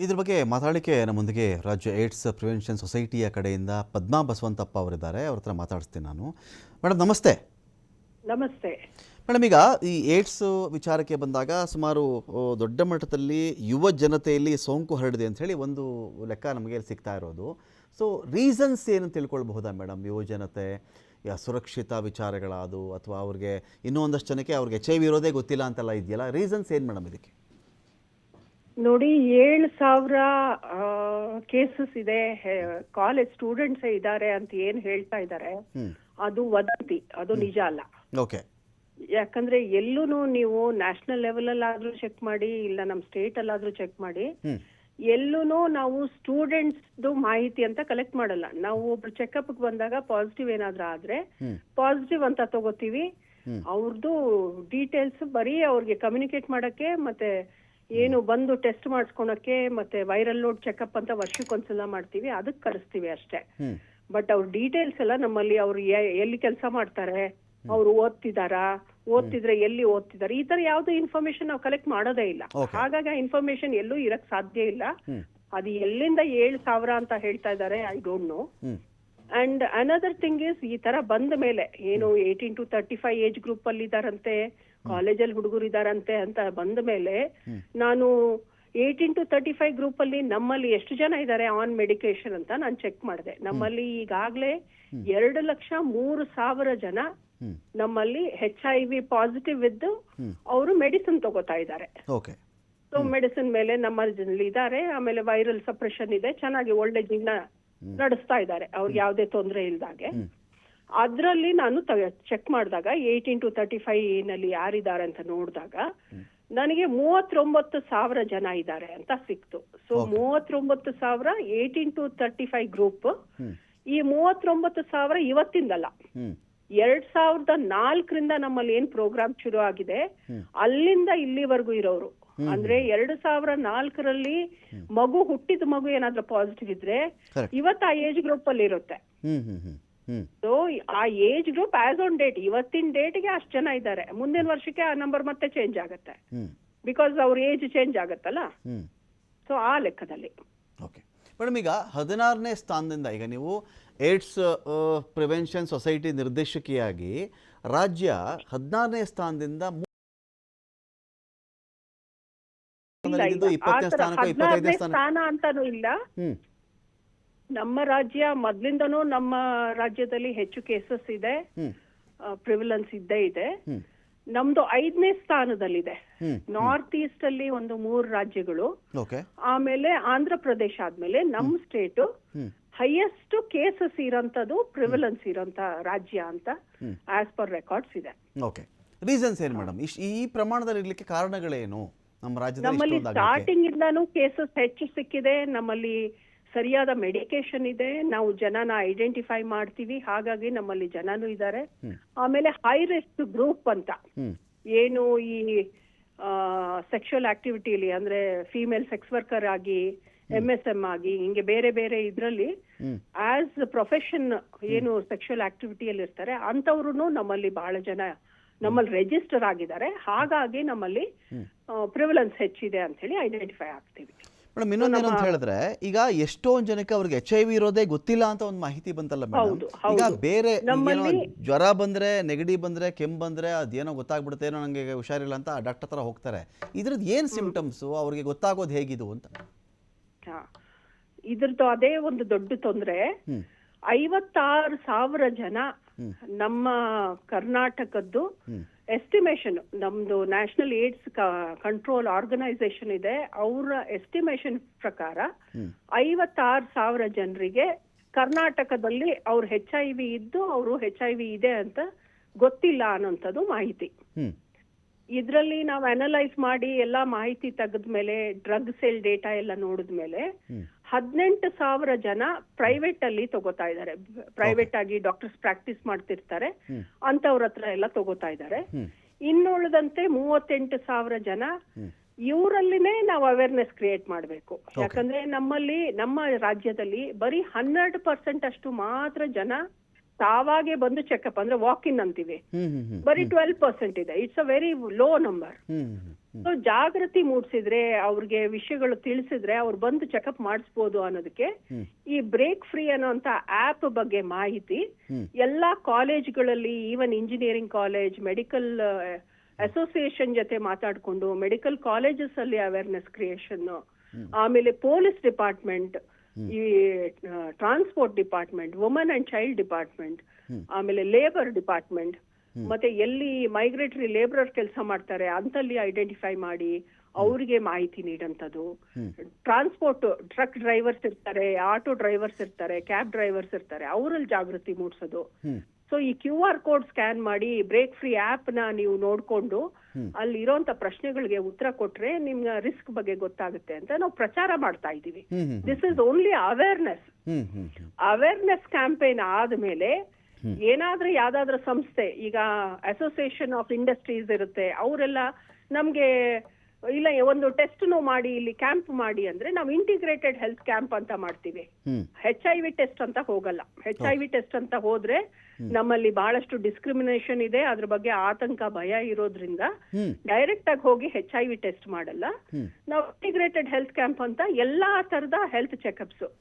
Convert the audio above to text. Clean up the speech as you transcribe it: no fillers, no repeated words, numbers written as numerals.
ಇದ್ರ ಬಗ್ಗೆ ಮಾತಾಡಲಿಕ್ಕೆ ನಮ್ಮೊಂದಿಗೆ ರಾಜ್ಯ ಏಡ್ಸ್ ಪ್ರಿವೆನ್ಷನ್ ಸೊಸೈಟಿಯ ಕಡೆಯಿಂದ ಪದ್ಮಾ ಬಸವಂತಪ್ಪ ಅವರಿದ್ದಾರೆ. ಅವ್ರ ಹತ್ರ ಮಾತಾಡಿಸ್ತೀನಿ ನಾನು. ಮೇಡಮ್ ನಮಸ್ತೆ. ನಮಸ್ತೆ ಮೇಡಮ್, ಈಗ ಈ ಏಡ್ಸ್ ವಿಚಾರಕ್ಕೆ ಬಂದಾಗ ಸುಮಾರು ದೊಡ್ಡ ಮಟ್ಟದಲ್ಲಿ ಯುವ ಜನತೆಯಲ್ಲಿ ಸೋಂಕು ಹರಡಿದೆ ಅಂತ ಹೇಳಿ ಒಂದು ಲೆಕ್ಕ ನಮಗೆ ಸಿಗ್ತಾ ಇರೋದು. ಸೊ ರೀಸನ್ಸ್ ಏನು ತಿಳ್ಕೊಳ್ಬಹುದಾ ಮೇಡಮ್? ಯುವ ಜನತೆ ಸುರಕ್ಷಿತ ವಿಚಾರಗಳಾದು ಅಥವಾ ಅವ್ರಿಗೆ ಇನ್ನೂ ಒಂದಷ್ಟು ಜನಕ್ಕೆ ಅವ್ರಿಗೆ HIV ಇರೋದೇ ಗೊತ್ತಿಲ್ಲ ಅಂತೆಲ್ಲ ಇದೆಯಲ್ಲ, ರೀಸನ್ಸ್ ಏನು ಮೇಡಮ್ ಇದಕ್ಕೆ? ನೋಡಿ, 7,000 ಕೇಸಸ್ ಇದೆ, ಕಾಲೇಜ್ ಸ್ಟೂಡೆಂಟ್ಸ್ ಇದ್ದಾರೆ ಅಂತ ಏನ್ ಹೇಳ್ತಾ ಇದ್ದಾರೆ ಅದು ವದಂತಿ, ಅದು ನಿಜ ಅಲ್ಲ. ಓಕೆ. ಯಾಕಂದ್ರೆ ಎಲ್ಲೂನು ನೀವು ನ್ಯಾಷನಲ್ ಲೆವೆಲ್ ಅಲ್ಲಾದ್ರೂ ಚೆಕ್ ಮಾಡಿ, ಇಲ್ಲ ನಮ್ ಸ್ಟೇಟ್ ಅಲ್ಲಾದ್ರೂ ಚೆಕ್ ಮಾಡಿ, ಎಲ್ಲೂನು ನಾವು ಸ್ಟೂಡೆಂಟ್ಸ್ ಮಾಹಿತಿ ಅಂತ ಕಲೆಕ್ಟ್ ಮಾಡಲ್ಲ. ನಾವು ಒಬ್ರು ಚೆಕಪ್ ಬಂದಾಗ ಪಾಸಿಟಿವ್ ಏನಾದ್ರೂ ಆದ್ರೆ ಪಾಸಿಟಿವ್ ಅಂತ ತಗೋತೀವಿ. ಅವ್ರದ್ದು ಡೀಟೇಲ್ಸ್ ಬರೀ ಅವ್ರಿಗೆ ಕಮ್ಯುನಿಕೇಟ್ ಮಾಡಕ್ಕೆ, ಮತ್ತೆ ಏನು ಬಂದು ಟೆಸ್ಟ್ ಮಾಡಿಸ್ಕೊಳಕ್ಕೆ, ಮತ್ತೆ ವೈರಲ್ ಲೋಡ್ ಚೆಕಪ್ ಅಂತ ವರ್ಷಕ್ಕೊಂದ್ಸಲ ಮಾಡ್ತೀವಿ, ಅದಕ್ಕೆ ಕಳಿಸ್ತೀವಿ ಅಷ್ಟೇ. ಬಟ್ ಅವ್ರ ಡೀಟೇಲ್ಸ್ ಎಲ್ಲ ನಮ್ಮಲ್ಲಿ ಅವ್ರು ಎಲ್ಲಿ ಕೆಲಸ ಮಾಡ್ತಾರೆ, ಅವ್ರು ಓದ್ತಿದ್ರೆ ಎಲ್ಲಿ ಓದ್ತಿದ್ದಾರೆ, ಈ ತರ ಯಾವ್ದು ಇನ್ಫಾರ್ಮೇಶನ್ ನಾವು ಕಲೆಕ್ಟ್ ಮಾಡೋದೇ ಇಲ್ಲ. ಹಾಗಾಗಿ ಆ ಇನ್ಫಾರ್ಮೇಶನ್ ಎಲ್ಲೂ ಇರಕ್ ಸಾಧ್ಯ ಇಲ್ಲ. ಅದು ಎಲ್ಲಿಂದ 7,000 ಅಂತ ಹೇಳ್ತಾ ಇದ್ದಾರೆ, I don't know. And another thing is, ಈ ತರ ಬಂದ ಮೇಲೆ ಏನು 18 to 35 ಏಜ್ ಗ್ರೂಪ್ ಅಲ್ಲಿ ಇದಾರಂತೆ, ಕಾಲೇಜಲ್ಲಿ ಹುಡುಗರು ಇದಾರಂತೆ ಅಂತ ಬಂದ ಮೇಲೆ, ನಾನು 18 to 35 ಗ್ರೂಪ್ ಅಲ್ಲಿ ನಮ್ಮಲ್ಲಿ ಎಷ್ಟು ಜನ ಇದ್ದಾರೆ ಆನ್ ಮೆಡಿಕೇಶನ್ ಅಂತ ನಾನು ಚೆಕ್ ಮಾಡಿದೆ. ನಮ್ಮಲ್ಲಿ ಈಗಾಗ್ಲೇ 2,03,000 ಜನ ನಮ್ಮಲ್ಲಿ HIV ಪಾಸಿಟಿವ್ ಇದ್ದು ಅವರು ಮೆಡಿಸಿನ್ ತಗೋತಾ ಇದ್ದಾರೆ. ಸೊ ಮೆಡಿಸಿನ್ ಮೇಲೆ ನಮ್ಮಲ್ಲಿ ಇದ್ದಾರೆ. ಆಮೇಲೆ ವೈರಲ್ ಸಪ್ರೆಷನ್ ಇದೆ, ಚೆನ್ನಾಗಿ ಒಳ್ಳೆ ಜೀವನ ನಡೆಸ್ತಾ ಇದ್ದಾರೆ, ಅವ್ರಿಗೆ ಯಾವುದೇ ತೊಂದರೆ ಇಲ್ದಾಗೆ. ಅದ್ರಲ್ಲಿ ನಾನು ಚೆಕ್ ಮಾಡಿದಾಗ 18 to 35 ನಲ್ಲಿ ಯಾರಿದ್ದಾರೆ ಅಂತ ನೋಡಿದಾಗ ನನಗೆ 39,000 ಜನ ಇದ್ದಾರೆ ಅಂತ ಸಿಕ್ತು. So 39,000 18 to 35 group. ಈ 39,000 ಇವತ್ತಿಂದಲ್ಲ, 2004ರಿಂದ ನಮ್ಮಲ್ಲಿ ಏನ್ ಪ್ರೋಗ್ರಾಮ್ ಶುರು ಆಗಿದೆ ಅಲ್ಲಿಂದ ಇಲ್ಲಿವರೆಗೂ ಇರೋರು. ಅಂದ್ರೆ 2004ರಲ್ಲಿ ಹುಟ್ಟಿದ ಮಗು ಏನಾದ್ರೂ ಪಾಸಿಟಿವ್ ಇದ್ರೆ ಇವತ್ತು ಆ ಏಜ್ ಗ್ರೂಪ್ ಅಲ್ಲಿ ಇರುತ್ತೆ. ಸೊ ಆ age group as on date, ಇವತ್ತಿನ ಡೇಟ್ಗೆ ಅಷ್ಟು ಜನ ಇದ್ದಾರೆ. ಮುಂದಿನ ವರ್ಷಕ್ಕೆ ಆ ನಂಬರ್ ಮತ್ತೆ ಚೇಂಜ್ ಆಗುತ್ತೆ, ಬಿಕಾಸ್ ಅವ್ರ ಏಜ್ ಚೇಂಜ್ ಆಗತ್ತಲ್ಲ. ಸೊ ಆ ಲೆಕ್ಕದಲ್ಲಿ ಮೇಡಮ್, ಈಗ 16ನೇ ಸ್ಥಾನದಿಂದ ಈಗ ನೀವು ಏಡ್ಸ್ ಪ್ರಿವೆನ್ಷನ್ ಸೊಸೈಟಿ ನಿರ್ದೇಶಕಿಯಾಗಿ ರಾಜ್ಯ 16ನೇ ಸ್ಥಾನದಿಂದ 16ನೇ ಸ್ಥಾನ ಅಂತಾನು ಇಲ್ಲ. ನಮ್ಮ ರಾಜ್ಯ ಮೊದ್ಲಿಂದನೂ ನಮ್ಮ ರಾಜ್ಯದಲ್ಲಿ ಹೆಚ್ಚು ಕೇಸಸ್ ಇದೆ, ಪ್ರಿವಿಲೆನ್ಸ್ ಇದ್ದೇ ಇದೆ. ನಮ್ದು 5ನೇ ಸ್ಥಾನದಲ್ಲಿದೆ. ನಾರ್ತ್ ಈಸ್ಟ್ ಅಲ್ಲಿ ಒಂದು 3 ರಾಜ್ಯಗಳು, ಆಮೇಲೆ ಆಂಧ್ರ ಪ್ರದೇಶ ಆದ್ಮೇಲೆ ನಮ್ಮ ಸ್ಟೇಟ್ ಹೈಯೆಸ್ಟ್ ಕೇಸಸ್ ಇರೋಂಥದ್ದು, ಪ್ರಿವಿಲೆನ್ಸ್ ಇರೋಂತ ರಾಜ್ಯ ಅಂತ ಆಸ್ ಪರ್ ರೆಕಾರ್ಡ್ಸ್ ಇದೆ. ರೀಸನ್ಸ್ ಏನು ಮೇಡಮ್? ಈ ಪ್ರಮಾಣದಲ್ಲಿ ಇರ್ಲಿಕ್ಕೆ ಕಾರಣಗಳೇನು? ನಮ್ಮಲ್ಲಿ ಸ್ಟಾರ್ಟಿಂಗ್ ಇಂದಾನು ಕೇಸಸ್ ಹೆಚ್ಚು ಸಿಕ್ಕಿದೆ. ನಮ್ಮಲ್ಲಿ ಸರಿಯಾದ ಮೆಡಿಕೇಶನ್ ಇದೆ, ನಾವು ಜನನ ಐಡೆಂಟಿಫೈ ಮಾಡ್ತೀವಿ, ಹಾಗಾಗಿ ನಮ್ಮಲ್ಲಿ ಜನನೂ ಇದ್ದಾರೆ. ಆಮೇಲೆ ಹೈ ರಿಸ್ಕ್ ಗ್ರೂಪ್ ಅಂತ ಏನು ಈ ಸೆಕ್ಷುವಲ್ ಆಕ್ಟಿವಿಟಿಲಿ, ಅಂದ್ರೆ ಫೀಮೇಲ್ ಸೆಕ್ಸ್ ವರ್ಕರ್ ಆಗಿ, MSM ಆಗಿ, ಹಿಂಗೆ ಬೇರೆ ಬೇರೆ ಇದ್ರಲ್ಲಿ ಆಸ್ ಪ್ರೊಫೆಷನ್ ಏನು ಸೆಕ್ಷುವಲ್ ಆಕ್ಟಿವಿಟಿಯಲ್ಲಿ ಇರ್ತಾರೆ ಅಂತವ್ರು ನಮ್ಮಲ್ಲಿ ಬಹಳ ಜನ ನಮ್ಮಲ್ಲಿ ರಿಜಿಸ್ಟರ್ ಆಗಿದ್ದಾರೆ. ಹಾಗಾಗಿ ನಮ್ಮಲ್ಲಿ ಪ್ರಿವಿಲೆನ್ಸ್ ಹೆಚ್ಚಿದೆ ಅಂತ ಹೇಳಿ ಐಡೆಂಟಿಫೈ ಆಗ್ತೀವಿ. ಮೇಡಮ್, ಇನ್ನೊಂದೇನು ಅಂತ ಹೇಳಿದ್ರೆ, ಈಗ ಎಷ್ಟೊಂದು ಜನಕ್ಕೆ ಅವ್ರಿಗೆ HIV ಇರೋದೇ ಗೊತ್ತಿಲ್ಲ ಅಂತ ಒಂದು ಮಾಹಿತಿ ಬಂತಲ್ಲ ಮೇಡಮ್. ಈಗ ಬೇರೆ ಜ್ವರ ಬಂದ್ರೆ, ನೆಗಡಿ ಬಂದ್ರೆ, ಕೆಮ್ಮು ಬಂದ್ರೆ ಅದೇನೋ ಗೊತ್ತಾಗ್ಬಿಡುತ್ತೆ, ಏನೋ ನಂಗೆ ಹುಷಾರಿಲ್ಲ ಅಂತ ಡಾಕ್ಟರ್ ಹತ್ರ ಹೋಗ್ತಾರೆ. ಇದ್ರದ್ದು ಏನ್ ಸಿಂಪ್ಟಮ್ಸ್ ಅವ್ರಿಗೆ ಗೊತ್ತಾಗೋದು ಹೇಗಿದು ಅಂತ? ಇದ್ರದ್ದು ಅದೇ ಒಂದು ದೊಡ್ಡ ತೊಂದ್ರೆ. 56,000 ಜನ ನಮ್ಮ ಕರ್ನಾಟಕದ್ದು ಎಸ್ಟಿಮೇಷನ್, ನಮ್ದು ನ್ಯಾಷನಲ್ ಏಡ್ಸ್ ಕಂಟ್ರೋಲ್ ಆರ್ಗನೈಸೇಷನ್ ಇದೆ, ಅವರ ಎಸ್ಟಿಮೇಷನ್ ಪ್ರಕಾರ 56,000 ಜನರಿಗೆ ಕರ್ನಾಟಕದಲ್ಲಿ ಅವ್ರು HIV ಇದ್ದು ಅವರು HIV ಇದೆ ಅಂತ ಗೊತ್ತಿಲ್ಲ ಅನ್ನೋಂಥದ್ದು ಮಾಹಿತಿ. ಇದ್ರಲ್ಲಿ ನಾವು ಅನಲೈಸ್ ಮಾಡಿ ಎಲ್ಲಾ ಮಾಹಿತಿ ತೆಗೆದ್ಮೇಲೆ, ಡ್ರಗ್ ಸೇಲ್ ಡೇಟಾ ಎಲ್ಲ ನೋಡಿದ್ಮೇಲೆ 18,000 ಜನ ಪ್ರೈವೇಟ್ ಅಲ್ಲಿ ತಗೋತಾ ಇದ್ದಾರೆ. ಪ್ರೈವೇಟ್ ಆಗಿ ಡಾಕ್ಟರ್ಸ್ ಪ್ರಾಕ್ಟೀಸ್ ಮಾಡ್ತಿರ್ತಾರೆ, ಅಂತವ್ರ ಹತ್ರ ಎಲ್ಲ ತಗೋತಾ ಇದ್ದಾರೆ. ಇನ್ನುಳಿದಂತೆ 38,000 ಜನ ಇವರಲ್ಲಿನೇ ನಾವು ಅವೇರ್ನೆಸ್ ಕ್ರಿಯೇಟ್ ಮಾಡ್ಬೇಕು. ಯಾಕಂದ್ರೆ ನಮ್ಮ ರಾಜ್ಯದಲ್ಲಿ ಬರೀ 12% ಅಷ್ಟು ಮಾತ್ರ ಜನ ತಾವಾಗೆ ಬಂದು ಚೆಕಪ್ ಅಂದ್ರೆ ವಾಕ್ ಇನ್ ಅಂತೀವಿ, ಬರೀ 12% ಇದೆ. It's a very low number. So ಜಾಗೃತಿ ಮೂಡಿಸಿದ್ರೆ, ಅವ್ರಿಗೆ ವಿಷಯಗಳು ತಿಳಿಸಿದ್ರೆ ಅವ್ರು ಬಂದು ಚೆಕಪ್ ಮಾಡಿಸ್ಬೋದು ಅನ್ನೋದಕ್ಕೆ ಈ ಬ್ರೇಕ್ ಫ್ರೀ ಅನ್ನೋಂತ ಆಪ್ ಬಗ್ಗೆ ಮಾಹಿತಿ ಎಲ್ಲಾ ಕಾಲೇಜ್ಗಳಲ್ಲಿ, even engineering college, medical association ಜೊತೆ ಮಾತಾಡ್ಕೊಂಡು ಮೆಡಿಕಲ್ ಕಾಲೇಜಸ್ ಅಲ್ಲಿ ಅವೇರ್ನೆಸ್ ಕ್ರಿಯೇಷನ್, ಆಮೇಲೆ ಪೊಲೀಸ್ ಡಿಪಾರ್ಟ್ಮೆಂಟ್, ಈ transport department, woman and child department, ಆಮೇಲೆ ಲೇಬರ್ ಡಿಪಾರ್ಟ್ಮೆಂಟ್, ಮತ್ತೆ ಎಲ್ಲಿ ಮೈಗ್ರೇಟರಿ ಲೇಬರರ್ ಕೆಲಸ ಮಾಡ್ತಾರೆ ಅಂತಲ್ಲಿ ಐಡೆಂಟಿಫೈ ಮಾಡಿ ಅವರಿಗೆ ಮಾಹಿತಿ ನೀಡಂತದ್ದು. ಟ್ರಾನ್ಸ್ಪೋರ್ಟ್ ಟ್ರಕ್ ಡ್ರೈವರ್ಸ್ ಇರ್ತಾರೆ, ಆಟೋ ಡ್ರೈವರ್ಸ್ ಇರ್ತಾರೆ, ಕ್ಯಾಬ್ ಡ್ರೈವರ್ಸ್ ಇರ್ತಾರೆ, ಅವರಲ್ಲಿ ಜಾಗೃತಿ ಮೂಡಿಸೋದು. ಸೊ ಈ QR ಕೋಡ್ ಸ್ಕ್ಯಾನ್ ಮಾಡಿ ಬ್ರೇಕ್ ಫ್ರೀ ಆಪ್ ನ ನೀವು ನೋಡ್ಕೊಂಡು ಅಲ್ಲಿ ಇರೋಂತ ಪ್ರಶ್ನೆಗಳಿಗೆ ಉತ್ತರ ಕೊಟ್ರೆ ನಿಮ್ಗೆ ರಿಸ್ಕ್ ಬಗ್ಗೆ ಗೊತ್ತಾಗುತ್ತೆ ಅಂತ ನಾವು ಪ್ರಚಾರ ಮಾಡ್ತಾ ಇದ್ದೀವಿ. This is only awareness campaign ಆದ್ಮೇಲೆ ಏನಾದ್ರೂ ಯಾವ್ದಾದ್ರು ಸಂಸ್ಥೆ, ಈಗ ಅಸೋಸಿಯೇಷನ್ ಆಫ್ ಇಂಡಸ್ಟ್ರೀಸ್ ಇರುತ್ತೆ, ಅವರೆಲ್ಲ ನಮ್ಗೆ ಇಲ್ಲ ಒಂದು ಟೆಸ್ಟ್ ಮಾಡಿ ಇಲ್ಲಿ ಕ್ಯಾಂಪ್ ಮಾಡಿ ಅಂದ್ರೆ ನಾವು ಇಂಟಿಗ್ರೇಟೆಡ್ ಹೆಲ್ತ್ ಕ್ಯಾಂಪ್ ಅಂತ ಮಾಡ್ತೀವಿ. HIV ಟೆಸ್ಟ್ ಅಂತ ಹೋಗಲ್ಲ. HIV ಟೆಸ್ಟ್ ಅಂತ ಹೋದ್ರೆ ನಮ್ಮಲ್ಲಿ ಬಹಳಷ್ಟು ಡಿಸ್ಕ್ರಿಮಿನೇಷನ್ ಇದೆ, ಅದ್ರ ಬಗ್ಗೆ ಆತಂಕ ಭಯ ಇರೋದ್ರಿಂದ ಡೈರೆಕ್ಟ್ ಆಗಿ ಹೋಗಿ HIV ಟೆಸ್ಟ್ ಮಾಡಲ್ಲ. ನಾವು ಇಂಟಿಗ್ರೇಟೆಡ್ ಹೆಲ್ತ್ ಕ್ಯಾಂಪ್ ಅಂತ ಎಲ್ಲಾ ತರದ ಹೆಲ್ತ್ ಚೆಕಪ್ಸ್